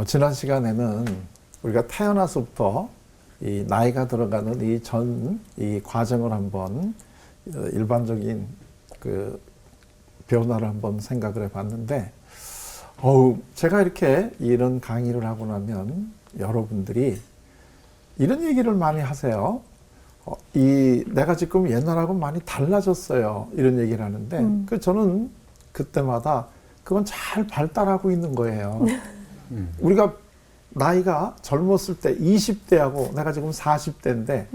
지난 시간에는 우리가 태어나서부터 이 나이가 들어가는 이 과정을 한번 일반적인 그 변화를 한번 생각을 해봤는데, 제가 이렇게 이런 강의를 하고 나면 여러분들이 이런 얘기를 많이 하세요. 내가 지금 옛날하고 많이 달라졌어요. 이런 얘기를 하는데, 저는 그때마다 그건 잘 발달하고 있는 거예요. 우리가 나이가 젊었을 때 20대하고 내가 지금 40대인데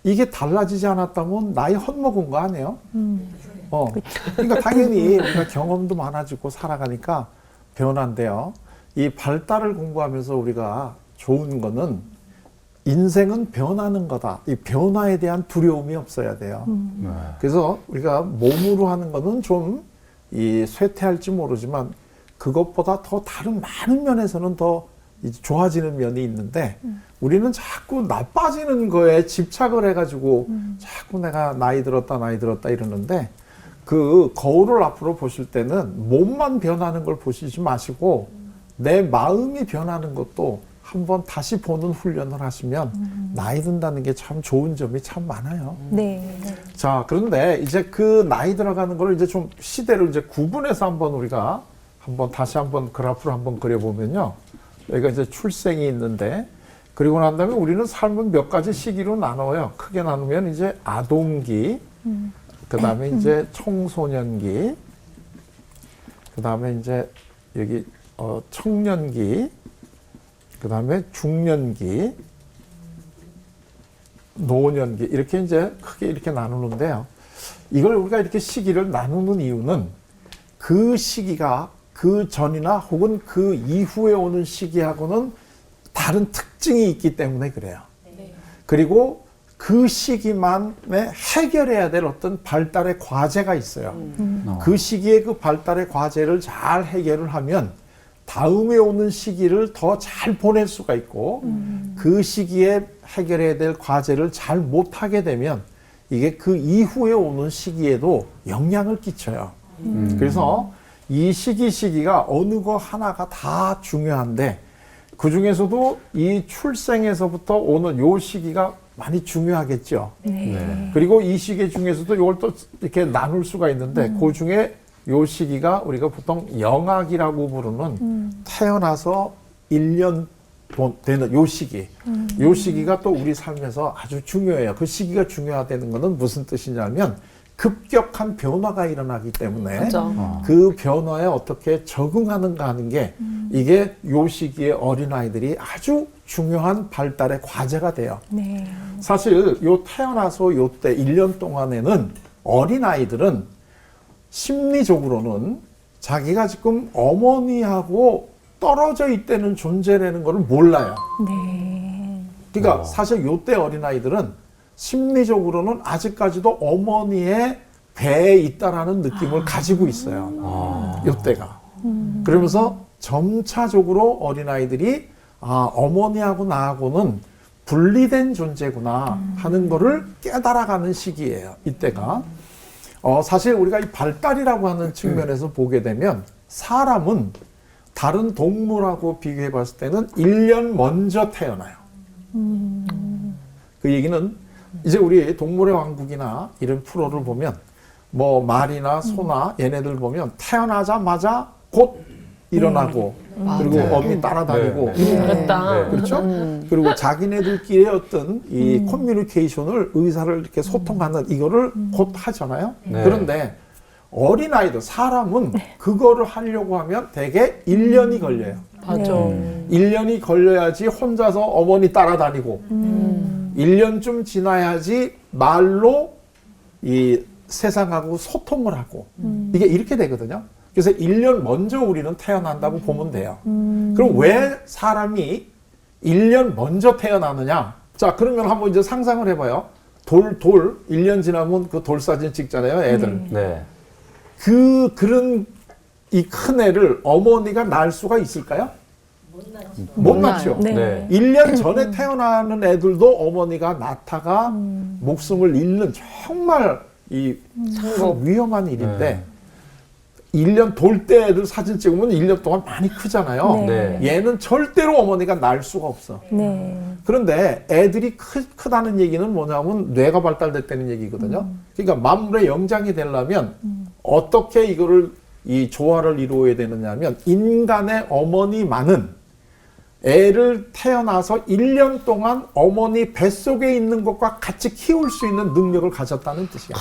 이게 달라지지 않았다면 나이 헛먹은 거 아니에요? 그러니까 당연히 우리가 경험도 많아지고 살아가니까 변화인데요. 이 발달을 공부하면서 우리가 좋은 거는 인생은 변하는 거다. 이 변화에 대한 두려움이 없어야 돼요. 그래서 우리가 몸으로 하는 거는 좀 쇠퇴할지 모르지만 그것보다 더 다른 많은 면에서는 더 좋아지는 면이 있는데 우리는 자꾸 나빠지는 거에 집착을 해가지고 자꾸 내가 나이 들었다 이러는데 그 거울을 앞으로 보실 때는 몸만 변하는 걸 보시지 마시고 내 마음이 변하는 것도 한번 다시 보는 훈련을 하시면 나이 든다는 게 참 좋은 점이 참 많아요. 네. 자, 그런데 이제 그 나이 들어가는 걸 이제 좀 시대를 이제 구분해서 한번 우리가 다시 한번 그래프를 한번 그려보면요. 여기가 이제 출생이 있는데, 그리고 난 다음에 우리는 삶은 몇 가지 시기로 나눠요. 크게 나누면 이제 아동기, 그 다음에 이제 청소년기, 그 다음에 이제 여기 청년기, 그 다음에 중년기, 노년기, 이렇게 이제 크게 이렇게 나누는데요. 이걸 우리가 이렇게 시기를 나누는 이유는 그 시기가 그 전이나 혹은 그 이후에 오는 시기하고는 다른 특징이 있기 때문에 그래요. 그리고 그 시기만에 해결해야 될 어떤 발달의 과제가 있어요. 그 시기에 그 발달의 과제를 잘 해결을 하면 다음에 오는 시기를 더 잘 보낼 수가 있고 그 시기에 해결해야 될 과제를 잘 못하게 되면 이게 그 이후에 오는 시기에도 영향을 끼쳐요. 그래서 이 시기가 어느 거 하나가 다 중요한데 그 중에서도 이 출생에서부터 오는 요 시기가 많이 중요하겠죠. 네. 그리고 이 시기 중에서도 이걸 또 이렇게 나눌 수가 있는데 그 중에 요 시기가 우리가 보통 영악이라고 부르는 태어나서 1년 되는 요 시기. 요 시기가 또 우리 삶에서 아주 중요해요. 그 시기가 중요하다는 것은 무슨 뜻이냐면 급격한 변화가 일어나기 때문에 그렇죠. 그 변화에 어떻게 적응하는가 하는 게 이게 요 시기에 어린아이들이 아주 중요한 발달의 과제가 돼요. 네. 사실 요 태어나서 요 때 1년 동안에는 어린아이들은 심리적으로는 자기가 지금 어머니하고 떨어져 있다는 존재라는 걸 몰라요. 네. 그러니까 사실 요때 어린아이들은 심리적으로는 아직까지도 어머니의 배에 있다라는 느낌을 가지고 있어요. 요때가. 그러면서 점차적으로 어린아이들이 어머니하고 나하고는 분리된 존재구나 하는 거를 깨달아가는 시기예요. 이때가. 사실 우리가 이 발달이라고 하는 측면에서 보게 되면 사람은 다른 동물하고 비교해 봤을 때는 1년 먼저 태어나요. 그 얘기는 이제 우리 동물의 왕국이나 이런 프로를 보면 뭐 말이나 소나 얘네들 보면 태어나자마자 곧 일어나고 그리고 어미 따라다니고 그렇다. 그렇죠? 그리고 자기네들끼리의 어떤 이 커뮤니케이션을 의사를 이렇게 소통하는 이거를 곧 하잖아요. 그런데 어린아이들, 사람은 그거를 하려고 하면 대개 1년이 걸려요. 맞아. 1년이 걸려야지 혼자서 어머니 따라다니고 1년쯤 지나야지 말로 이 세상하고 소통을 하고 이게 이렇게 되거든요. 그래서 1년 먼저 우리는 태어난다고 보면 돼요. 그럼 왜 사람이 1년 먼저 태어나느냐? 자, 그러면 한번 이제 상상을 해봐요. 1년 지나면 그 돌 사진 찍잖아요, 애들. 네. 그런 이 큰 애를 어머니가 낳을 수가 있을까요? 못 낳죠. 네. 1년 전에 태어나는 애들도 어머니가 낳다가 목숨을 잃는 정말 이 참 위험한 일인데 1년 돌 때 애들 사진 찍으면 1년 동안 많이 크잖아요. 네. 얘는 절대로 어머니가 날 수가 없어. 네. 그런데 애들이 크다는 얘기는 뭐냐면 뇌가 발달됐다는 얘기거든요. 그러니까 만물의 영장이 되려면 어떻게 이거를 이 조화를 이루어야 되느냐면 인간의 어머니만은 애를 태어나서 1년 동안 어머니 뱃속에 있는 것과 같이 키울 수 있는 능력을 가졌다는 뜻이야.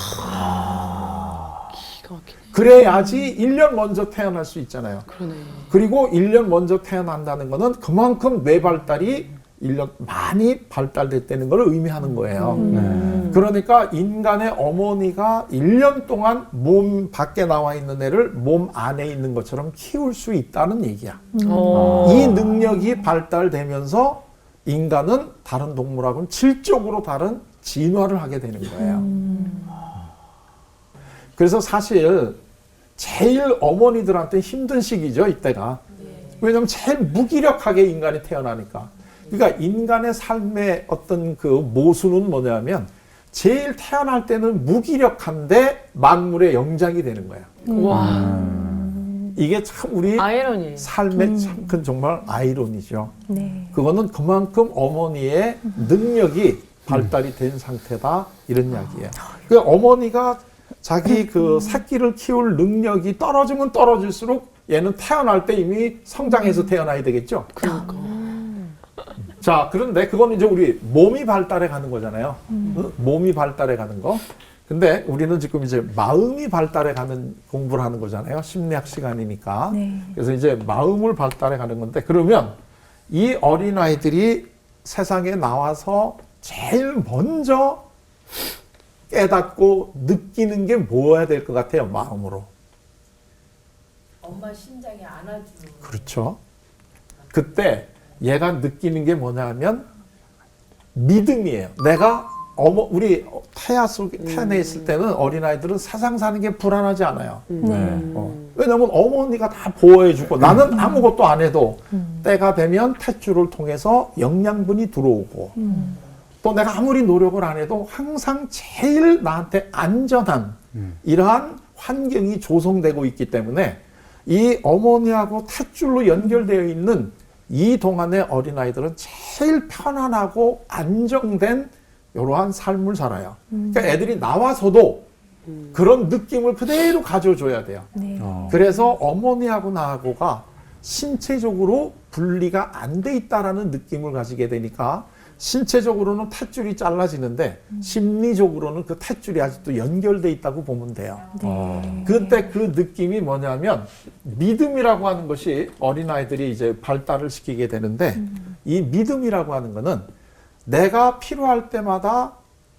기가 막히네. 그래야지 1년 먼저 태어날 수 있잖아요. 그러네. 그리고 1년 먼저 태어난다는 것은 그만큼 뇌 발달이 1년 많이 발달됐다는 걸 의미하는 거예요. 그러니까 인간의 어머니가 1년 동안 몸 밖에 나와 있는 애를 몸 안에 있는 것처럼 키울 수 있다는 얘기야. 이 능력이 발달되면서 인간은 다른 동물하고는 질적으로 다른 진화를 하게 되는 거예요. 그래서 사실 제일 어머니들한테 힘든 시기죠, 이때가. 왜냐하면 제일 무기력하게 인간이 태어나니까. 그러니까 인간의 삶의 어떤 그 모순은 뭐냐면 제일 태어날 때는 무기력한데 만물의 영장이 되는 거야. 와. 이게 참 우리 아이러니. 삶의 참 큰 정말 아이러니죠. 네. 그거는 그만큼 어머니의 능력이 발달이 된 상태다 이런 이야기예요. 그 어머니가 자기 그 새끼를 키울 능력이 떨어지면 떨어질수록 얘는 태어날 때 이미 성장해서 태어나야 되겠죠. 그러니까. 자, 그런데 그건 이제 우리 몸이 발달해 가는 거잖아요. 몸이 발달해 가는 거. 근데 우리는 지금 이제 마음이 발달해 가는 공부를 하는 거잖아요. 심리학 시간이니까. 네. 그래서 이제 마음을 발달해 가는 건데 그러면 이 어린아이들이 세상에 나와서 제일 먼저 깨닫고 느끼는 게 뭐야 될 것 같아요, 마음으로. 엄마 심장에 안아주는. 그렇죠. 그때 얘가 느끼는 게 뭐냐면 믿음이에요. 내가 우리 태아내에 있을 때는 어린아이들은 세상 사는 게 불안하지 않아요. 왜냐면 어머니가 다 보호해주고 나는 아무것도 안 해도 때가 되면 탯줄을 통해서 영양분이 들어오고 또 내가 아무리 노력을 안 해도 항상 제일 나한테 안전한 이러한 환경이 조성되고 있기 때문에 이 어머니하고 탯줄로 연결되어 있는 이 동안의 어린아이들은 제일 편안하고 안정된 이러한 삶을 살아요. 그러니까 애들이 나와서도 그런 느낌을 그대로 가져줘야 돼요. 네. 그래서 어머니하고 나하고가 신체적으로 분리가 안 돼 있다라는 느낌을 가지게 되니까 신체적으로는 탯줄이 잘라지는데 심리적으로는 그 탯줄이 아직도 연결돼 있다고 보면 돼요. 그때 그 느낌이 뭐냐면 믿음이라고 하는 것이 어린아이들이 이제 발달을 시키게 되는데 이 믿음이라고 하는 거는 내가 필요할 때마다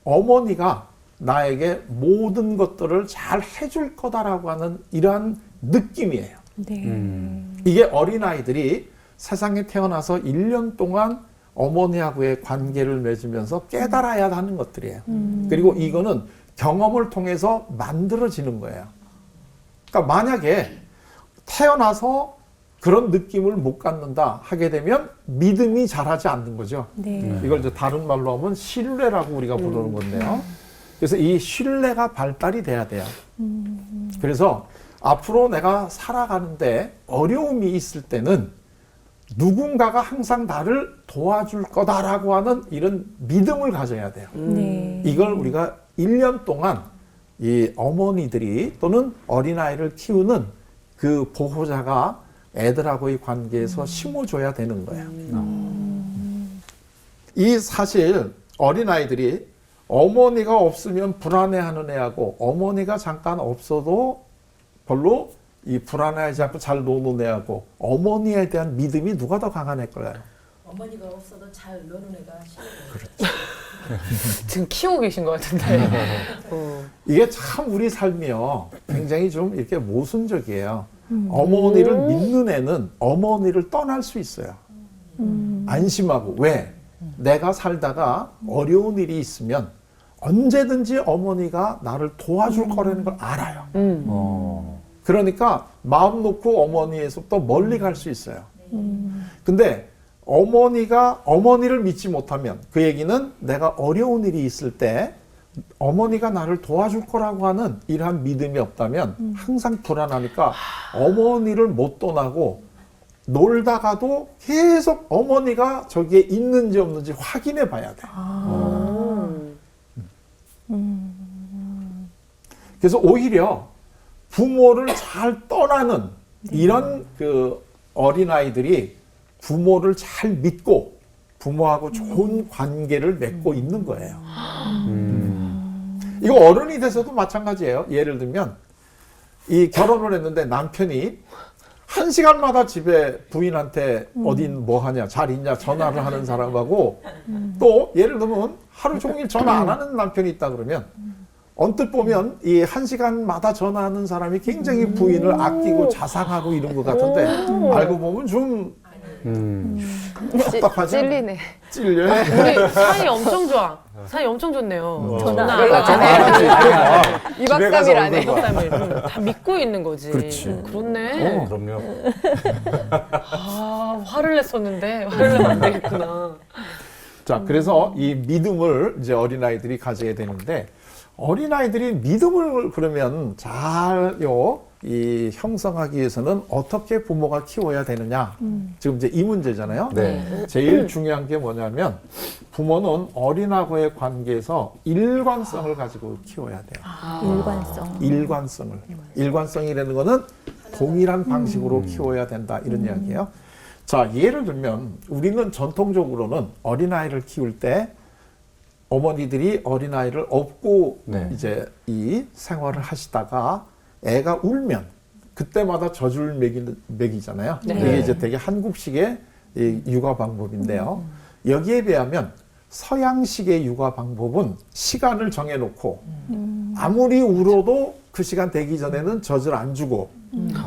어머니가 나에게 모든 것들을 잘 해줄 거다라고 하는 이러한 느낌이에요. 네. 이게 어린아이들이 세상에 태어나서 1년 동안 어머니하고의 관계를 맺으면서 깨달아야 하는 것들이에요. 그리고 이거는 경험을 통해서 만들어지는 거예요. 그러니까 만약에 태어나서 그런 느낌을 못 갖는다 하게 되면 믿음이 자라지 않는 거죠. 네. 이걸 이제 다른 말로 하면 신뢰라고 우리가 부르는 건데요. 그래서 이 신뢰가 발달이 돼야 돼요. 그래서 앞으로 내가 살아가는데 어려움이 있을 때는 누군가가 항상 나를 도와줄 거다라고 하는 이런 믿음을 가져야 돼요. 네. 이걸 우리가 1년 동안 이 어머니들이 또는 어린아이를 키우는 그 보호자가 애들하고의 관계에서 심어줘야 되는 거예요. 이 사실 어린아이들이 어머니가 없으면 불안해하는 애하고 어머니가 잠깐 없어도 별로 이 불안해하지 않고 잘 노는 애하고 어머니에 대한 믿음이 누가 더 강한 애일까요? 어머니가 없어도 잘 노는 애가 싫어요. 지금 키우고 계신 것 같은데. 이게 참 우리 삶이요 굉장히 좀 이렇게 모순적이에요. 어머니를 믿는 애는 어머니를 떠날 수 있어요. 안심하고. 왜? 내가 살다가 어려운 일이 있으면 언제든지 어머니가 나를 도와줄 거라는 걸 알아요. 그러니까 마음 놓고 어머니에서부터 멀리 갈 수 있어요. 근데 어머니를 믿지 못하면 그 얘기는 내가 어려운 일이 있을 때 어머니가 나를 도와줄 거라고 하는 이러한 믿음이 없다면 항상 불안하니까 어머니를 못 떠나고 놀다가도 계속 어머니가 저기에 있는지 없는지 확인해 봐야 돼. 그래서 오히려 부모를 잘 떠나는 이런 그 어린아이들이 부모를 잘 믿고 부모하고 좋은 관계를 맺고 있는 거예요. 이거 어른이 돼서도 마찬가지예요. 예를 들면 이 결혼을 했는데 남편이 1시간마다 집에 부인한테 어딘 뭐 하냐, 잘 있냐 전화를 하는 사람하고 또 예를 들면 하루 종일 전화 안 하는 남편이 있다 그러면 언뜻 보면 이 1시간마다 전화하는 사람이 굉장히 부인을 아끼고 자상하고 이런 것 같은데 알고 보면 좀 답답하지? 찔리네. 찔려요? 우리 사이 엄청 좋아. 사이 엄청 좋네요. 전화 안 연락 하고. 안 해요. 집에 2박 가서 3일 안 얼굴 해요. 봐. 다 믿고 있는 거지. 그렇지. 그렇네. 그럼요. 아, 화를 냈었는데 화를 내면 안 되겠구나. 자, 그래서 이 믿음을 이제 어린아이들이 가져야 되는데 어린아이들이 믿음을 그러면 잘요 이 형성하기 위해서는 어떻게 부모가 키워야 되느냐 지금 이제 이 문제잖아요. 네. 제일 중요한 게 뭐냐면 부모는 어린하고의 관계에서 일관성을 가지고 키워야 돼요. 일관성. 일관성이라는 거는 동일한 방식으로 키워야 된다 이런 이야기예요. 자, 예를 들면 우리는 전통적으로는 어린아이를 키울 때 어머니들이 어린아이를 업고 네. 이제 이 생활을 하시다가 애가 울면 그때마다 젖을 먹이잖아요. 네. 이게 이제 되게 한국식의 이 육아 방법인데요. 여기에 비하면 서양식의 육아 방법은 시간을 정해놓고 아무리 울어도 그 시간 되기 전에는 젖을 안 주고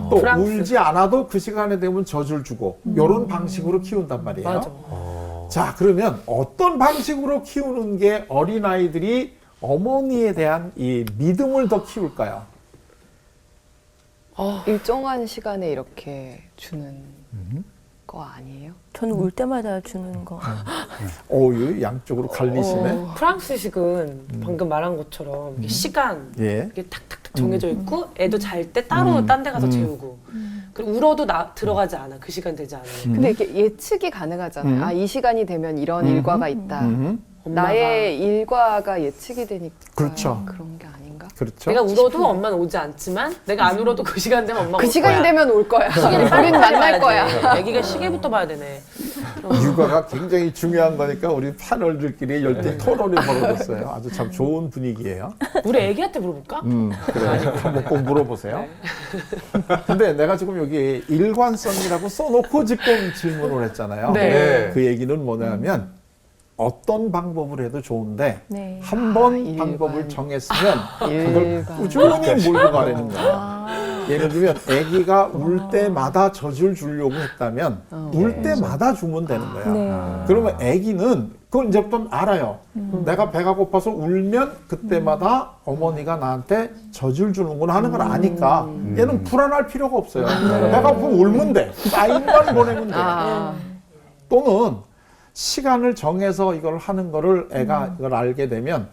또 프랑스. 울지 않아도 그 시간에 되면 젖을 주고 이런 방식으로 키운단 말이에요. 맞아. 자, 그러면 어떤 방식으로 키우는 게 어린아이들이 어머니에 대한 이 믿음을 더 키울까요? 일정한 시간에 이렇게 주는 거 아니에요? 저는 울 때마다 주는 거. 이 양쪽으로 갈리시네. 프랑스식은 방금 말한 것처럼 이게 시간 예. 이게 탁탁탁 정해져 있고 애도 잘 때 따로 딴 데 가서 재우고 그리고 울어도 들어가지 않아. 그 시간 되지 않으면. 근데 이렇게 예측이 가능하잖아요. 아, 이 시간이 되면 이런 일과가 있다. 엄마가 나의 일과가 예측이 되니까 그렇죠. 그런 게 아닌가? 그렇죠. 내가 울어도 엄마는 오지 않지만 내가 안 울어도 그 시간 되면 엄마가 그 올 시간이 거야. 되면 올 거야. 시계를 우린 만날 봐야 거야. 돼. 애기가 시계부터 봐야 되네. 육아가 굉장히 중요한 거니까 우리 패널들끼리 열띤 토론이 벌어졌어요. 아주 참 좋은 분위기예요. 우리 애기한테 물어볼까? 그래. 한번 꼭 물어보세요. 근데 내가 지금 여기 일관성이라고 써놓고 지금 질문을 했잖아요. 네. 그 얘기는 뭐냐면 어떤 방법을 해도 좋은데 네. 한 번 일관. 방법을 정했으면 그걸 일관. 꾸준히 몰고 가려는 거야. 예를 들면 아기가 울 때마다 젖을 주려고 했다면 울 때마다 주면 되는 거야. 네. 그러면 아기는 그걸 이제부터 알아요. 내가 배가 고파서 울면 그때마다 어머니가 나한테 젖을 주는구나 하는 걸 아니까 얘는 불안할 필요가 없어요. 배가 고프면 울면 돼. 사인만 보내면 돼. 또는 시간을 정해서 이걸 하는 거를 애가 이걸 알게 되면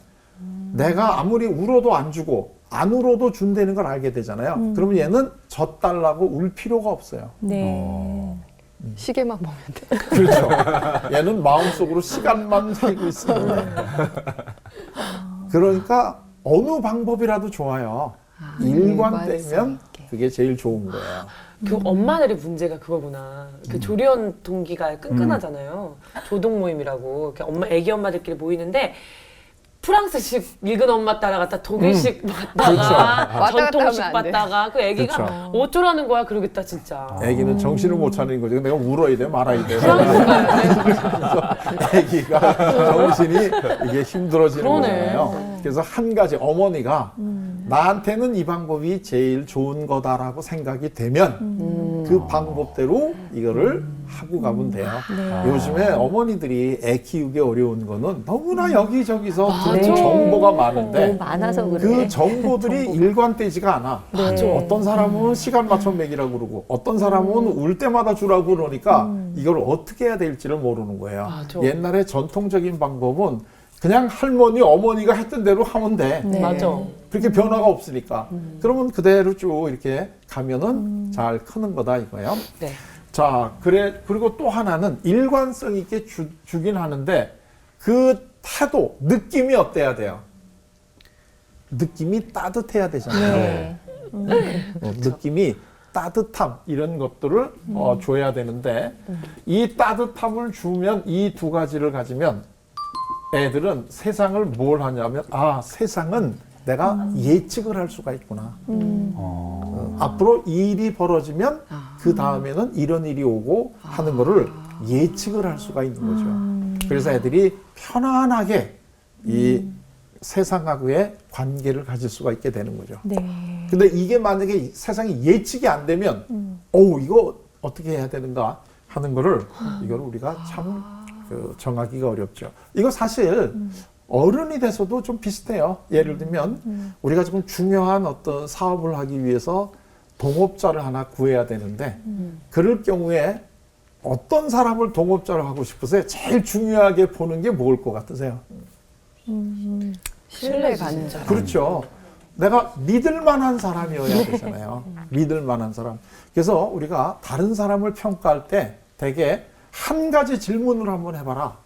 내가 아무리 울어도 안 주고 안 울어도 준다는 걸 알게 되잖아요. 그러면 얘는 젖달라고 울 필요가 없어요. 네. 시계만 보면 돼. 그렇죠. 얘는 마음속으로 시간만 살고 있습니다. 그러니까 어느 방법이라도 좋아요. 일관되면 일관성 있게. 그게 제일 좋은 거예요. 그 엄마들의 문제가 그거구나. 그 조련 동기가 끈끈하잖아요. 조동 모임이라고. 엄마, 애기 엄마들끼리 모이는데 프랑스식 읽은 엄마 따라갔다 독일식 봤다가 그렇죠. 전통식 왔다 갔다 하면 안 돼. 봤다가 그 애기가 그렇죠. 어쩌라는 거야 그러겠다 진짜. 애기는 정신을 못 차리는 거죠. 내가 울어야 돼, 말아야 돼. 애기가 정신이 이게 힘들어지는 그러네. 거잖아요. 그래서 한 가지 어머니가 나한테는 이 방법이 제일 좋은 거다라고 생각이 되면 그 방법대로 이거를 하고 가면 돼요. 요즘에 어머니들이 애 키우기 어려운 거는 너무나 여기저기서 듣는 정보가 많은데 너무 많아서 그래. 그 정보들이 일관되지가 않아. 맞아. 어떤 사람은 시간 맞춰 먹이라고 그러고 어떤 사람은 울 때마다 주라고 그러니까 이걸 어떻게 해야 될지를 모르는 거예요. 맞아. 옛날에 전통적인 방법은 그냥 할머니, 어머니가 했던 대로 하면 돼. 네. 맞아. 그렇게 변화가 없으니까. 그러면 그대로 쭉 이렇게 가면은 잘 크는 거다 이거예요. 네. 자, 그리고 또 하나는 일관성 있게 주긴 하는데 그 태도, 느낌이 어때야 돼요? 느낌이 따뜻해야 되잖아요. 네. 느낌이 따뜻함 이런 것들을 줘야 되는데 이 따뜻함을 주면 이 두 가지를 가지면 애들은 세상을 뭘 하냐면 세상은 내가 예측을 할 수가 있구나. 앞으로 이 일이 벌어지면 그 다음에는 이런 일이 오고 하는 거를 예측을 할 수가 있는 거죠. 그래서 애들이 편안하게 이 세상하고의 관계를 가질 수가 있게 되는 거죠. 네. 근데 이게 만약에 세상이 예측이 안 되면, 이거 어떻게 해야 되는가 하는 거를, 이걸 우리가 참 정하기가 어렵죠. 이거 사실 어른이 돼서도 좀 비슷해요. 예를 들면, 우리가 지금 중요한 어떤 사업을 하기 위해서 동업자를 하나 구해야 되는데, 그럴 경우에 어떤 사람을 동업자로 하고 싶으세요? 제일 중요하게 보는 게 뭘 것 같으세요? 신뢰 가는 사람. 그렇죠. 내가 믿을 만한 사람이어야 되잖아요. 믿을 만한 사람. 그래서 우리가 다른 사람을 평가할 때 되게 한 가지 질문을 한번 해봐라.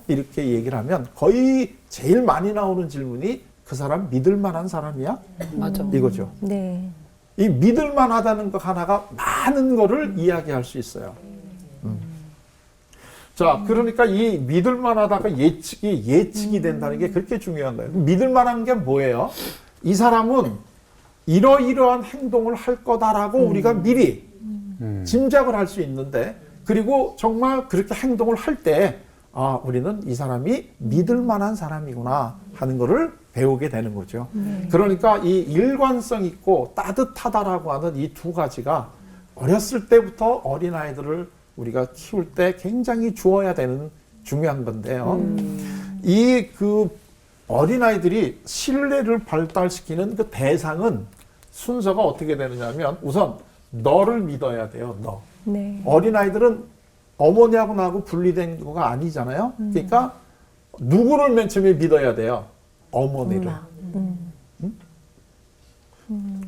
이렇게 얘기를 하면 거의 제일 많이 나오는 질문이 그 사람 믿을 만한 사람이야? 맞아. 이거죠. 네. 이 믿을 만하다는 것 하나가 많은 거를 이야기할 수 있어요. 자, 그러니까 이 믿을 만하다가 예측이 된다는 게 그렇게 중요한 거예요. 믿을 만한 게 뭐예요? 이 사람은 이러이러한 행동을 할 거다라고 우리가 미리 짐작을 할 수 있는데, 그리고 정말 그렇게 행동을 할 때, 우리는 이 사람이 믿을 만한 사람이구나 하는 거를 배우게 되는 거죠. 그러니까 이 일관성 있고 따뜻하다라고 하는 이 두 가지가 어렸을 때부터 어린아이들을 우리가 키울 때 굉장히 주어야 되는 중요한 건데요. 이 어린아이들이 신뢰를 발달시키는 그 대상은 순서가 어떻게 되느냐면 우선 너를 믿어야 돼요. 너. 네. 어린아이들은 어머니하고 나하고 분리된 거가 아니잖아요. 그러니까 누구를 맨 처음에 믿어야 돼요? 어머니를.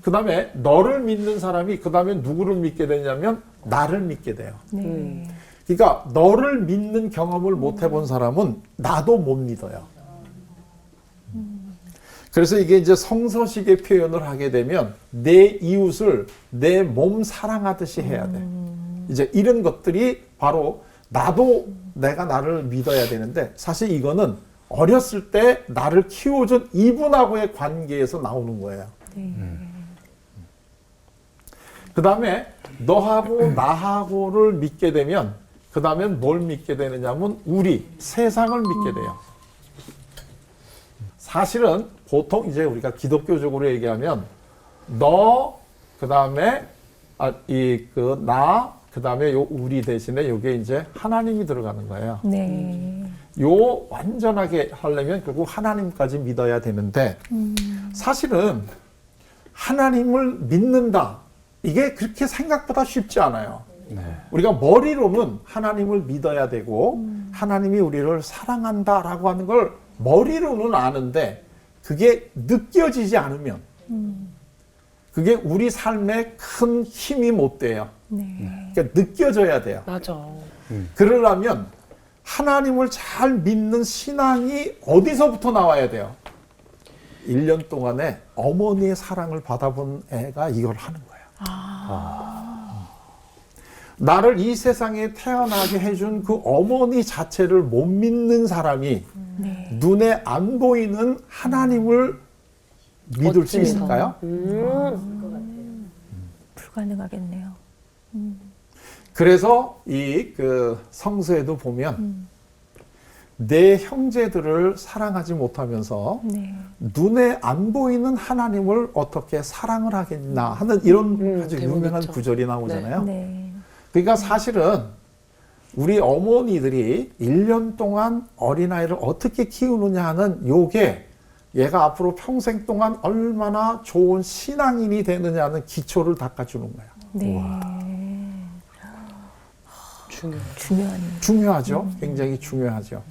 그 다음에 너를 믿는 사람이 그 다음에 누구를 믿게 되냐면 나를 믿게 돼요. 네. 그러니까 너를 믿는 경험을 못 해본 사람은 나도 못 믿어요. 그래서 이게 이제 성서식의 표현을 하게 되면 내 이웃을 내 몸 사랑하듯이 해야 돼. 이제 이런 것들이 바로 나도 내가 나를 믿어야 되는데 사실 이거는 어렸을 때 나를 키워준 이분하고의 관계에서 나오는 거예요. 그 다음에 너하고 나하고를 믿게 되면 그 다음엔 뭘 믿게 되느냐면 우리 세상을 믿게 돼요. 사실은 보통 이제 우리가 기독교적으로 얘기하면 너, 그 다음에 나, 그 다음에 요 우리 대신에 요게 이제 하나님이 들어가는 거예요. 네. 요 완전하게 하려면 결국 하나님까지 믿어야 되는데 사실은 하나님을 믿는다. 이게 그렇게 생각보다 쉽지 않아요. 우리가 머리로는 하나님을 믿어야 되고 하나님이 우리를 사랑한다라고 하는 걸 머리로는 아는데 그게 느껴지지 않으면 그게 우리 삶에 큰 힘이 못 돼요. 네. 그러니까 느껴져야 돼요. 맞아. 그러려면 하나님을 잘 믿는 신앙이 어디서부터 나와야 돼요? 1년 동안에 어머니의 사랑을 받아본 애가 이걸 하는 거예요. 나를 이 세상에 태어나게 해준 그 어머니 자체를 못 믿는 사람이 네. 눈에 안 보이는 하나님을 믿을 수 있을까요? 불가능하겠네요. 그래서 이 성서에도 보면 내 형제들을 사랑하지 못하면서 네. 눈에 안 보이는 하나님을 어떻게 사랑을 하겠나 하는 이런 아주 대목이 유명한 있죠. 구절이 나오잖아요. 네. 그러니까 사실은 우리 어머니들이 1년 동안 어린아이를 어떻게 키우느냐 하는 요게 얘가 앞으로 평생 동안 얼마나 좋은 신앙인이 되느냐는 기초를 닦아주는 거예요. 네. 중요해. 중요한. 중요하죠. 굉장히 중요하죠.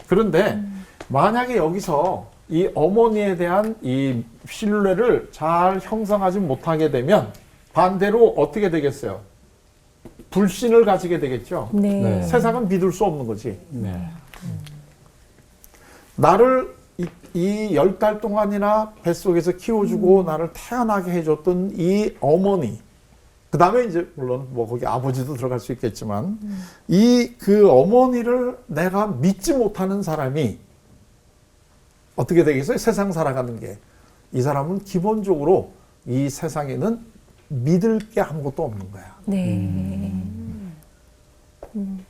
그런데 만약에 여기서 이 어머니에 대한 이 신뢰를 잘 형성하지 못하게 되면 반대로 어떻게 되겠어요? 불신을 가지게 되겠죠. 네. 세상은 믿을 수 없는 거지. 네. 나를 이 10달 동안이나 뱃속에서 키워주고 나를 태어나게 해줬던 이 어머니, 그 다음에 이제 물론 뭐 거기 아버지도 들어갈 수 있겠지만 이 그 어머니를 내가 믿지 못하는 사람이 어떻게 되겠어요? 세상 살아가는 게. 이 사람은 기본적으로 이 세상에는 믿을 게 아무것도 없는 거야. 네.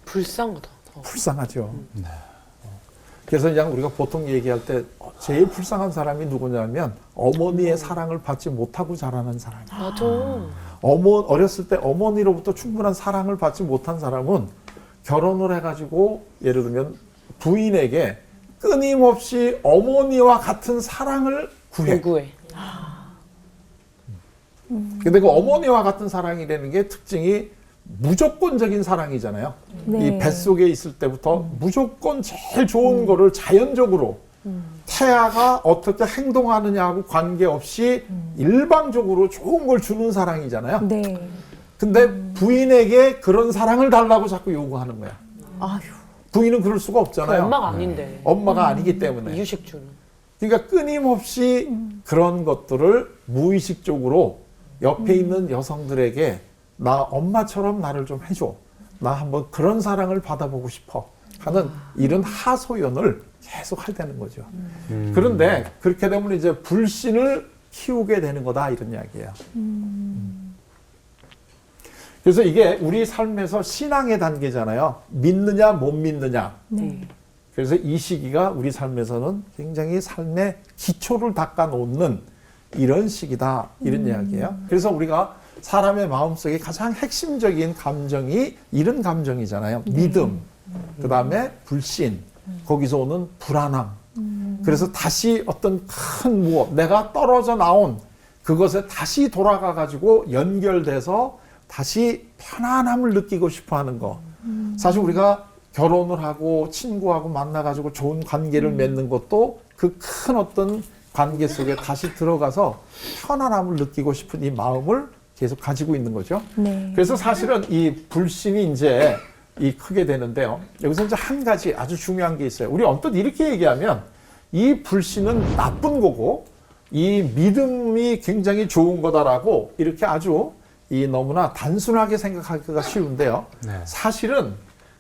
불쌍하다. 불쌍하죠. 그래서 그냥 우리가 보통 얘기할 때 제일 불쌍한 사람이 누구냐면 어머니의 사랑을 받지 못하고 자라는 사람이야. 맞아. 어렸을 때 어머니로부터 충분한 사랑을 받지 못한 사람은 결혼을 해가지고 예를 들면 부인에게 끊임없이 어머니와 같은 사랑을 구해. 구해. 근데 그 어머니와 같은 사랑이라는 게 특징이 무조건적인 사랑이잖아요. 네. 이 뱃속에 있을 때부터 무조건 제일 좋은 거를 자연적으로 태아가 어떻게 행동하느냐하고 관계없이 일방적으로 좋은 걸 주는 사랑이잖아요. 네. 근데 부인에게 그런 사랑을 달라고 자꾸 요구하는 거야. 아휴. 부인은 그럴 수가 없잖아요. 엄마가 아닌데. 엄마가 아니기 때문에. 이유식 주는. 그러니까 끊임없이 그런 것들을 무의식적으로 옆에 있는 여성들에게 나 엄마처럼 나를 좀 해줘. 나 한번 그런 사랑을 받아보고 싶어. 하는 이런 하소연을 계속 하다는 거죠. 그런데 그렇게 되면 이제 불신을 키우게 되는 거다 이런 이야기예요. 그래서 이게 우리 삶에서 신앙의 단계잖아요. 믿느냐 못 믿느냐. 네. 그래서 이 시기가 우리 삶에서는 굉장히 삶의 기초를 닦아놓는 이런 시기다 이런 이야기예요. 그래서 우리가 사람의 마음속에 가장 핵심적인 감정이 이런 감정이잖아요. 믿음, 그 다음에 불신, 거기서 오는 불안함. 그래서 다시 어떤 큰 무엇, 내가 떨어져 나온 그것에 다시 돌아가 가지고 연결돼서 다시 편안함을 느끼고 싶어 하는 거. 사실 우리가 결혼을 하고 친구하고 만나가지고 좋은 관계를 맺는 것도 그 큰 어떤 관계 속에 다시 들어가서 편안함을 느끼고 싶은 이 마음을 계속 가지고 있는 거죠. 네. 그래서 사실은 이 불신이 이제 이 크게 되는데요. 여기서 이제 한 가지 아주 중요한 게 있어요. 우리 언뜻 이렇게 얘기하면 이 불신은 나쁜 거고 이 믿음이 굉장히 좋은 거다라고 이렇게 아주 이 너무나 단순하게 생각하기가 쉬운데요. 네. 사실은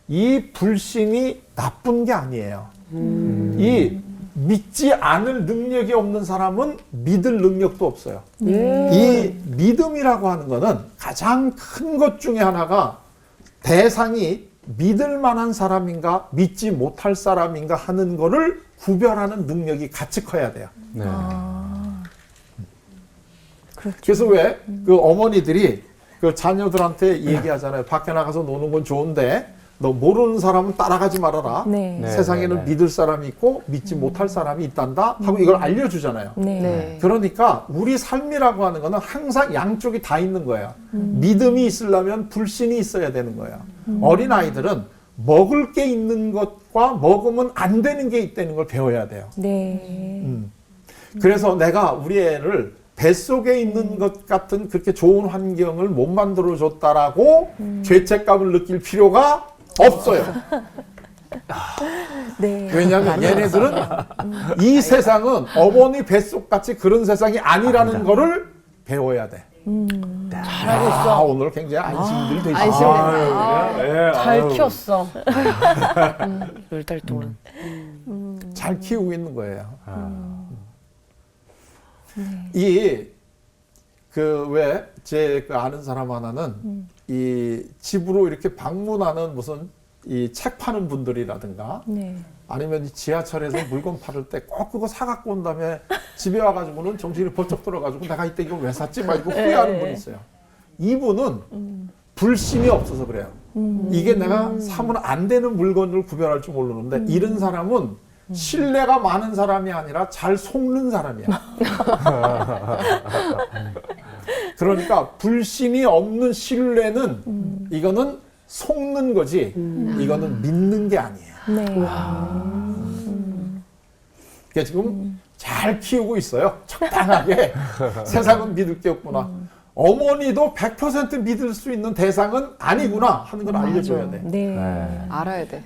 이 불신이 나쁜 게 아니에요. 이 믿지 않을 능력이 없는 사람은 믿을 능력도 없어요. 이 믿음이라고 하는 거는 가장 큰 것 중에 하나가 대상이 믿을 만한 사람인가 믿지 못할 사람인가 하는 거를 구별하는 능력이 같이 커야 돼요. 네. 그렇죠. 그래서 왜 그 어머니들이 그 자녀들한테 얘기하잖아요. 밖에 나가서 노는 건 좋은데 너 모르는 사람은 따라가지 말아라. 네. 네. 세상에는 믿을 사람이 있고 믿지 못할 사람이 있단다 하고 이걸 알려주잖아요. 네. 네. 그러니까 우리 삶이라고 하는 거는 항상 양쪽이 다 있는 거예요. 믿음이 있으려면 불신이 있어야 되는 거예요. 어린아이들은 먹을 게 있는 것과 먹으면 안 되는 게 있다는 걸 배워야 돼요. 네. 그래서 내가 우리 애를 뱃속에 있는 것 같은 그렇게 좋은 환경을 못 만들어줬다라고 죄책감을 느낄 필요가 없어요. 네. 왜냐하면 얘네들은 이 세상은 어머니 뱃속같이 그런 세상이 아니라는 거를 배워야 돼. 잘하고 있어. 오늘 굉장히 안심들 되시죠. 안심된다. 잘 키웠어. 10달 동안. 잘 키우고 있는 거예요. 네. 제 아는 사람 하나는 이 집으로 이렇게 방문하는 무슨 이 책 파는 분들이라든가 네. 아니면 지하철에서 물건 팔을 때 꼭 그거 사갖고 온 다음에 집에 와가지고는 정신이 번쩍 들어가지고 내가 이때 이거 왜 샀지? 막 이거 후회하는 분이 있어요. 이분은 불신이 없어서 그래요. 이게 내가 사면 안 되는 물건을 구별할 줄 모르는데 이런 사람은 신뢰가 많은 사람이 아니라 잘 속는 사람이야. 그러니까 불신이 없는 신뢰는 이거는 속는 거지 이거는 믿는 게 아니에요. 네. 그러니까 지금 잘 키우고 있어요. 적당하게. 세상은 믿을 게 없구나. 어머니도 100% 믿을 수 있는 대상은 아니구나 하는 걸 알려줘야 돼. 네. 알아야 돼.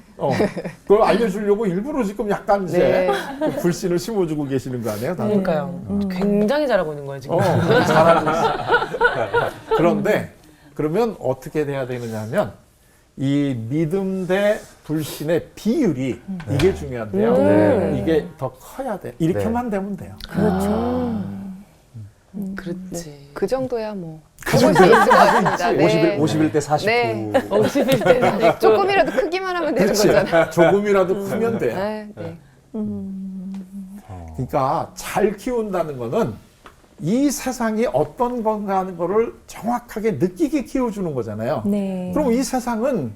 그걸 알려주려고 일부러 지금 약간 이제 네. 그 불신을 심어주고 계시는 거 아니에요? 다들? 그러니까요. 굉장히 잘하고 있는 거예요 지금. 잘하고 있어. 그런데 그러면 어떻게 돼야 되느냐 하면 이 믿음 대 불신의 비율이 이게 중요한데요. 네. 이게 더 커야 돼. 이렇게만 되면 돼요. 그렇죠. 그렇지. 그 정도야 뭐. 그 해볼 수 정도야 있을 것 같습니다. 네. 51대 49. 네. 51대 조금이라도 크기만 하면 되는 그렇지. 거잖아요. 조금이라도 크면 돼. 네. 네. 그러니까 잘 키운다는 거는 이 세상이 어떤 건가 하는 거를 정확하게 느끼게 키워주는 거잖아요. 네. 그럼 이 세상은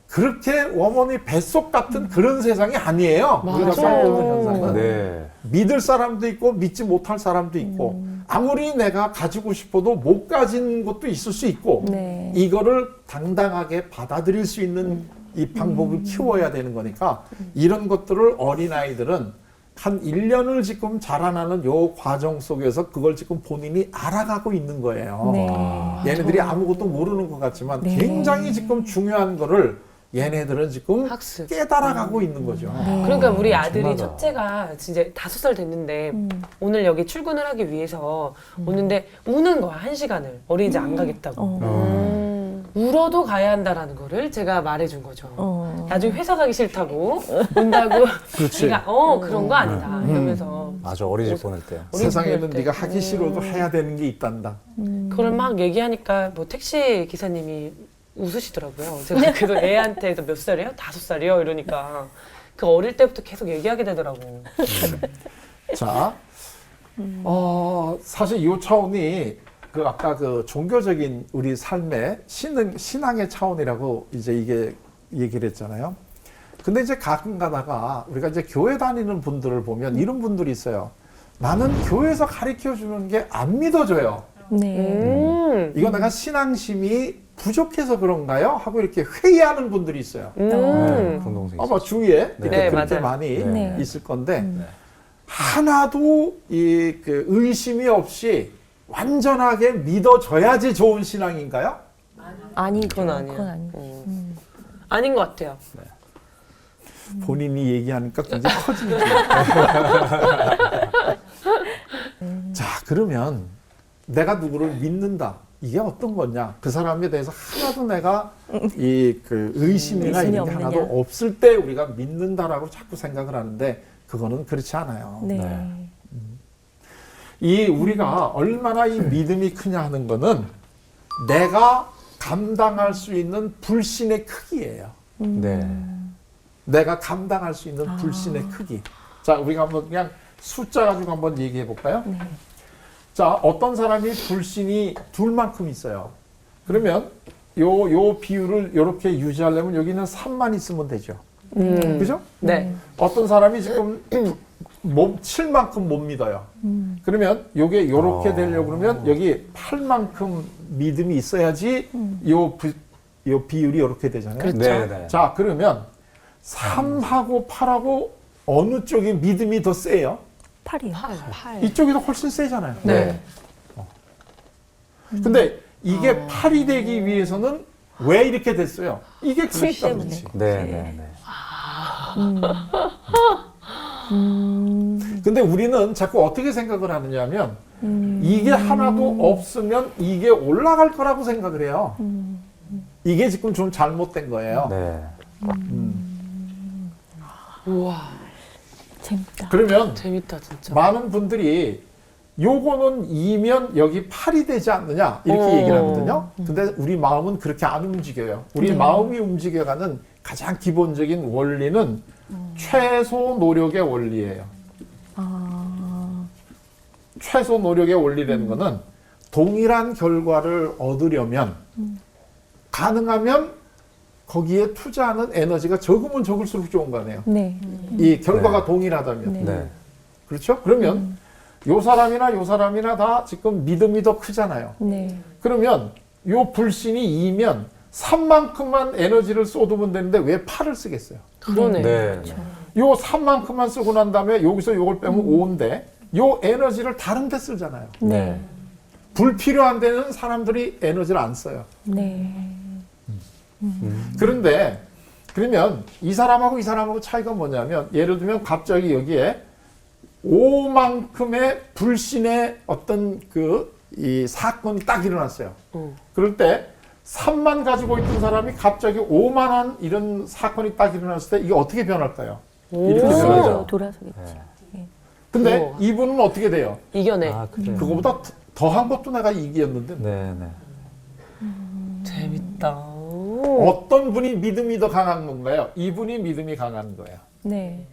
그렇게 어머니 뱃속 같은 그런 세상이 아니에요. 우리가 맞아. 살고 있는 현상은. 네. 믿을 사람도 있고 믿지 못할 사람도 있고 아무리 내가 가지고 싶어도 못 가진 것도 있을 수 있고 네. 이거를 당당하게 받아들일 수 있는 이 방법을 키워야 되는 거니까 이런 것들을 어린아이들은 한 1년을 지금 자라나는 요 과정 속에서 그걸 지금 본인이 알아가고 있는 거예요. 네. 얘네들이 아무것도 모르는 것 같지만 네. 굉장히 지금 중요한 거를 얘네들은 지금 학습. 깨달아가고 있는 거죠. 그러니까 우리 아들이 맞아. 첫째가 진짜 5살 됐는데 오늘 여기 출근을 하기 위해서 오는데 우는 거야 1시간을 어린이집 안 가겠다고. 울어도 가야 한다라는 거를 제가 말해준 거죠. 나중에 회사 가기 싫다고 운다고. 그렇지. 그러니까 그런 거 아니다 이러면서 맞아, 어린이집 보낼 때. 세상에는 때. 네가 하기 싫어도 해야 되는 게 있단다. 그걸 막 얘기하니까 뭐 택시 기사님이 웃으시더라고요. 제가 그래도 애한테 몇 살이에요? 5살이요? 이러니까 그 어릴 때부터 계속 얘기하게 되더라고. 자, 사실 이 차원이 그 아까 그 종교적인 우리 삶의 신앙의 차원이라고 이제 이게 얘기를 했잖아요. 근데 이제 가끔 가다가 우리가 이제 교회 다니는 분들을 보면 이런 분들이 있어요. 나는 교회에서 가르쳐 주는 게 안 믿어져요. 네. 이거 내가 신앙심이 부족해서 그런가요? 하고 이렇게 회의하는 분들이 있어요. 그런 동생이 아마 주위에 이렇게 네, 그렇게 맞아요. 많이 네. 있을 건데 하나도 이 그 의심이 없이 완전하게 믿어져야지 좋은 신앙인가요? 아니죠. 그건 아니에요. 그건 아니죠. 아닌 것 같아요. 본인이 얘기하니까 굉장히 커지죠. 자, 그러면 내가 누구를 믿는다. 이게 어떤 거냐? 그 사람에 대해서 하나도 내가 이 그 의심이나 의심이 이런 게 없느냐? 하나도 없을 때 우리가 믿는다라고 자꾸 생각을 하는데 그거는 그렇지 않아요. 네. 이 우리가 얼마나 이 믿음이 크냐 하는 거는 내가 감당할 수 있는 불신의 크기예요. 네. 내가 감당할 수 있는 불신의 크기. 자, 우리가 한번 그냥 숫자 가지고 한번 얘기해 볼까요? 자, 어떤 사람이 불신이 둘만큼 있어요. 그러면 요 비율을 이렇게 유지하려면 여기는 3만 있으면 되죠. 그죠? 네. 어떤 사람이 지금 7만큼 못 믿어요. 그러면 요게 요렇게 되려고 그러면 여기 8만큼 믿음이 있어야지 요 비율이 요렇게 되잖아요. 그렇죠. 네, 네. 자, 그러면 3하고 8하고 어느 쪽이 믿음이 더 세요? 8이요. 8. 이쪽이 더 훨씬 세잖아요. 네. 근데 이게 8이 되기 위해서는 왜 이렇게 됐어요? 이게 크니까 때문에. 그렇지. 네, 네, 네. 근데 우리는 자꾸 어떻게 생각을 하느냐 하면 이게 하나도 없으면 이게 올라갈 거라고 생각을 해요. 이게 지금 좀 잘못된 거예요. 네. 우와 재밌다. 그러면 재밌다 진짜. 많은 분들이 요거는 2면 여기 8이 되지 않느냐 이렇게 어. 얘기를 하거든요. 근데 우리 마음은 그렇게 안 움직여요. 우리 마음이 움직여가는 가장 기본적인 원리는 최소 노력의 원리예요. 최소 노력의 원리라는 거는 동일한 결과를 얻으려면 가능하면 거기에 투자하는 에너지가 적으면 적을수록 좋은 거 아니에요. 네. 이 결과가 동일하다면. 네. 네. 그렇죠? 그러면 요 사람이나 다 지금 믿음이 더 크잖아요. 네. 그러면 요 불신이 2면 3만큼만 에너지를 쏟으면 되는데 왜 8을 쓰겠어요? 그러네. 네. 요 3만큼만 쓰고 난 다음에 여기서 요걸 빼면 5인데 요 에너지를 다른 데 쓰잖아요. 네. 불필요한 데는 사람들이 에너지를 안 써요. 네. 그런데 그러면 이 사람하고 이 사람하고 차이가 뭐냐면 예를 들면 갑자기 여기에 5만큼의 불신의 어떤 이 사건이 딱 일어났어요. 그럴 때 3만 가지고 있던 사람이 갑자기 5만 원 이런 사건이 딱 일어났을 때 이게 어떻게 변할까요? 이렇게 그렇죠. 변하죠. 돌아서겠지. 근데 우와. 이분은 어떻게 돼요? 이겨내. 아, 그래요. 그거보다 더한 것도 내가 이기었는데 네, 네. 재밌다. 어떤 분이 믿음이 더 강한 건가요? 이분이 믿음이 강한 거예요. 네.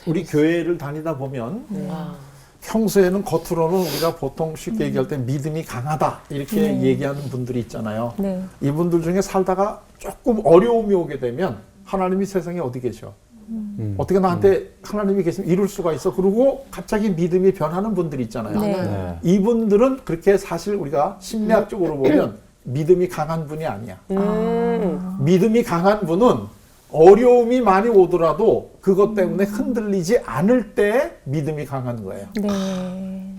우리 교회를 다니다 보면 와. 평소에는 겉으로는 우리가 보통 쉽게 얘기할 때 믿음이 강하다 이렇게 얘기하는 분들이 있잖아요. 네. 이분들 중에 살다가 조금 어려움이 오게 되면 하나님이 세상에 어디 계셔? 어떻게 나한테 하나님이 계시면 이룰 수가 있어? 그러고 갑자기 믿음이 변하는 분들이 있잖아요. 네. 네. 이분들은 그렇게 사실 우리가 심리학적으로 보면 믿음이 강한 분이 아니야. 믿음이 강한 분은 어려움이 많이 오더라도 그것 때문에 흔들리지 않을 때 믿음이 강한 거예요. 네.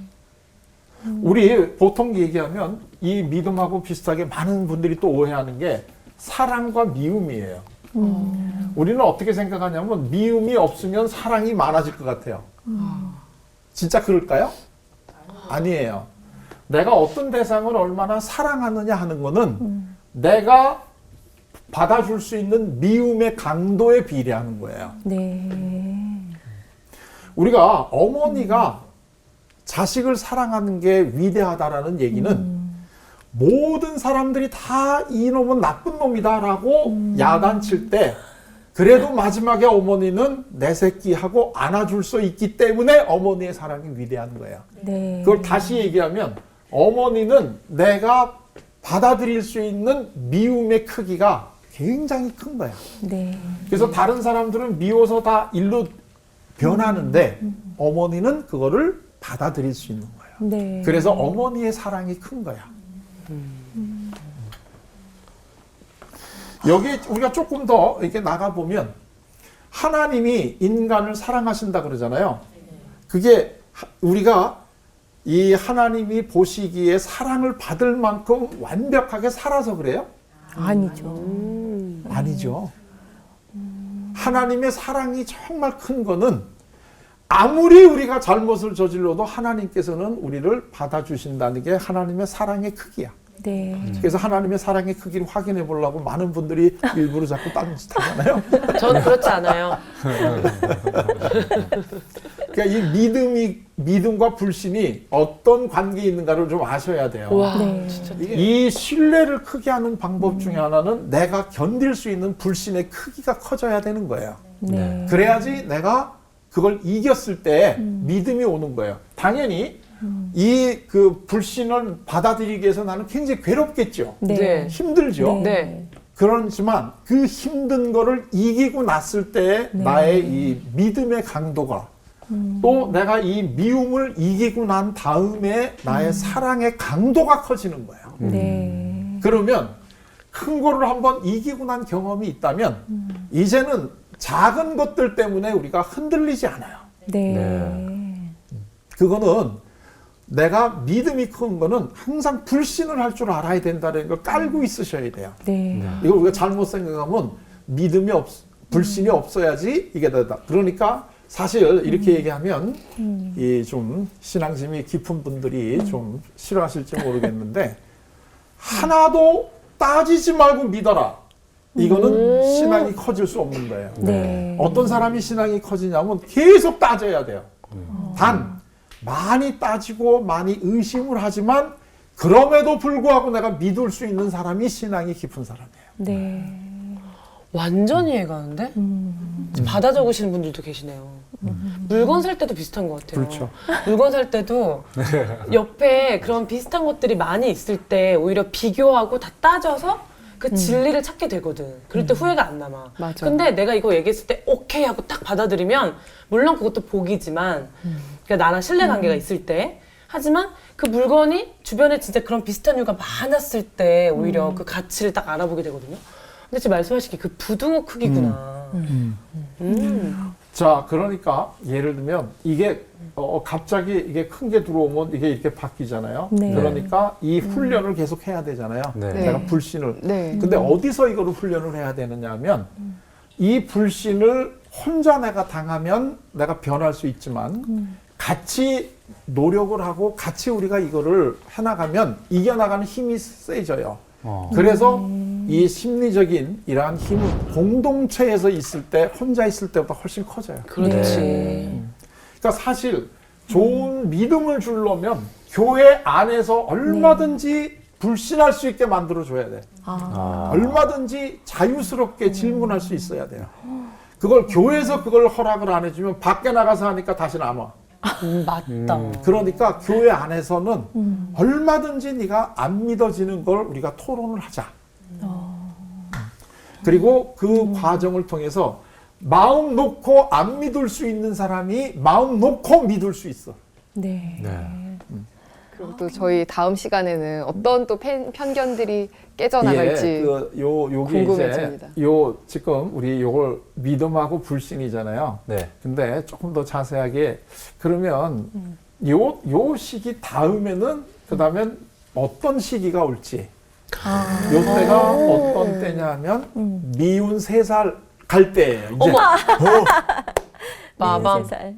우리 보통 얘기하면 이 믿음하고 비슷하게 많은 분들이 또 오해하는 게 사랑과 미움이에요. 우리는 어떻게 생각하냐면 미움이 없으면 사랑이 많아질 것 같아요. 진짜 그럴까요? 아니에요. 내가 어떤 대상을 얼마나 사랑하느냐 하는 거는 내가 받아줄 수 있는 미움의 강도에 비례하는 거예요. 네. 우리가 어머니가 자식을 사랑하는 게 위대하다라는 얘기는 모든 사람들이 다 이놈은 나쁜 놈이다라고 야단칠 때 그래도 마지막에 어머니는 내 새끼하고 안아줄 수 있기 때문에 어머니의 사랑이 위대한 거예요. 네. 그걸 다시 얘기하면 어머니는 내가 받아들일 수 있는 미움의 크기가 굉장히 큰 거야. 네. 그래서 다른 사람들은 미워서 다 일로 변하는데 어머니는 그거를 받아들일 수 있는 거예요. 네. 그래서 어머니의 사랑이 큰 거야. 여기 우리가 조금 더 이렇게 나가보면 하나님이 인간을 사랑하신다 그러잖아요. 그게 우리가 이 하나님이 보시기에 사랑을 받을 만큼 완벽하게 살아서 그래요? 아니죠. 아니죠. 하나님의 사랑이 정말 큰 거는 아무리 우리가 잘못을 저질러도 하나님께서는 우리를 받아주신다는 게 하나님의 사랑의 크기야. 네. 그래서 하나님의 사랑의 크기를 확인해 보려고 많은 분들이 일부러 자꾸 딴짓 하잖아요. 저는 그렇지 않아요. 그러니까 이 믿음과 불신이 어떤 관계에 있는가를 좀 아셔야 돼요. 와, 네. 진짜. 이 신뢰를 크게 하는 방법 중에 하나는 내가 견딜 수 있는 불신의 크기가 커져야 되는 거예요. 네. 그래야지 내가 그걸 이겼을 때 믿음이 오는 거예요. 당연히 이 불신을 받아들이기 위해서 나는 굉장히 괴롭겠죠. 네. 힘들죠. 네. 그렇지만 그 힘든 거를 이기고 났을 때 네. 나의 이 믿음의 강도가 또 내가 이 미움을 이기고 난 다음에 나의 사랑의 강도가 커지는 거예요. 네. 그러면 큰 거를 한번 이기고 난 경험이 있다면 이제는 작은 것들 때문에 우리가 흔들리지 않아요. 네. 그거는 내가 믿음이 큰 거는 항상 불신을 할 줄 알아야 된다는 걸 깔고 있으셔야 돼요. 네. 이걸 우리가 잘못 생각하면 불신이 없어야지 이게 되다. 그러니까 사실 이렇게 얘기하면 이 좀 신앙심이 깊은 분들이 좀 싫어하실지 모르겠는데 하나도 따지지 말고 믿어라. 이거는 신앙이 커질 수 없는 거예요. 네. 어떤 사람이 신앙이 커지냐면 계속 따져야 돼요. 단 많이 따지고 많이 의심을 하지만 그럼에도 불구하고 내가 믿을 수 있는 사람이 신앙이 깊은 사람이에요. 네. 완전 이해가 가는데? 받아 적으시는 분들도 계시네요. 물건 살 때도 비슷한 것 같아요. 그렇죠. 물건 살 때도 옆에 그런 비슷한 것들이 많이 있을 때 오히려 비교하고 다 따져서 그 진리를 찾게 되거든. 그럴 때 후회가 안 남아. 맞아. 근데 내가 이거 얘기했을 때 오케이 하고 딱 받아들이면 물론 그것도 복이지만 그러니까 나랑 신뢰관계가 있을 때 하지만 그 물건이 주변에 진짜 그런 비슷한 이유가 많았을 때 오히려 그 가치를 딱 알아보게 되거든요. 근데 지금 말씀하신 게 그 부등호 크기구나. 자, 그러니까 예를 들면 이게 갑자기 이게 큰 게 들어오면 이게 이렇게 바뀌잖아요. 네. 그러니까 이 훈련을 계속 해야 되잖아요. 네. 내가 네. 불신을. 네. 근데 어디서 이거를 훈련을 해야 되느냐 하면 이 불신을 혼자 내가 당하면 내가 변할 수 있지만 같이 노력을 하고 같이 우리가 이거를 해나가면 이겨나가는 힘이 세져요. 그래서 이 심리적인 이러한 힘은 공동체에서 있을 때 혼자 있을 때보다 훨씬 커져요. 그렇지. 네. 그러니까 사실 좋은 믿음을 주려면 교회 안에서 얼마든지 불신할 수 있게 만들어줘야 돼. 아. 얼마든지 자유스럽게 질문할 수 있어야 돼요. 그걸 교회에서 그걸 허락을 안 해주면 밖에 나가서 하니까 다시는 안 와. 맞다. 그러니까 교회 안에서는 얼마든지 네가 안 믿어지는 걸 우리가 토론을 하자. 그리고 그 과정을 통해서 마음 놓고 안 믿을 수 있는 사람이 마음 놓고 믿을 수 있어. 네. 네. 그리고 또 저희 다음 시간에는 어떤 또 편견들이 깨져나갈지 예, 요게 궁금해집니다. 이제 요 지금 우리 요걸 믿음하고 불신이잖아요. 네. 근데 조금 더 자세하게 그러면 요 시기 다음에는 그다음엔 어떤 시기가 올지 요 때가 어떤 때냐면 미운 3살 갈 때예요. 이제 마밤. 3살.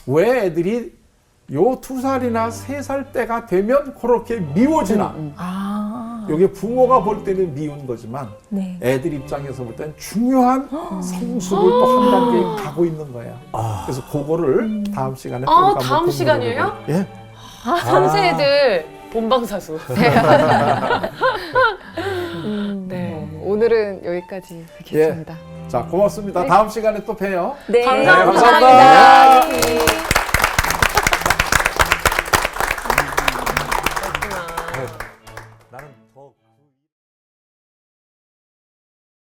왜 애들이 요 2살이나 3살 때가 되면 그렇게 미워지나? 아. 여기 부모가 볼 때는 미운 거지만 네. 애들 입장에서 볼 때는 중요한 성수를 또 한 단계 가고 있는 거예요. 그래서 그거를 다음 시간에 또 아, 우리가 다음 한번 시간이에요? 공부를 해볼게요. 예. 3세 애들 본방사수. 네. 오늘은 여기까지 하겠습니다. 자, 고맙습니다. 다음 시간에 또 봬요. 네. 감사합니다. 감사합니다. 그렇구나.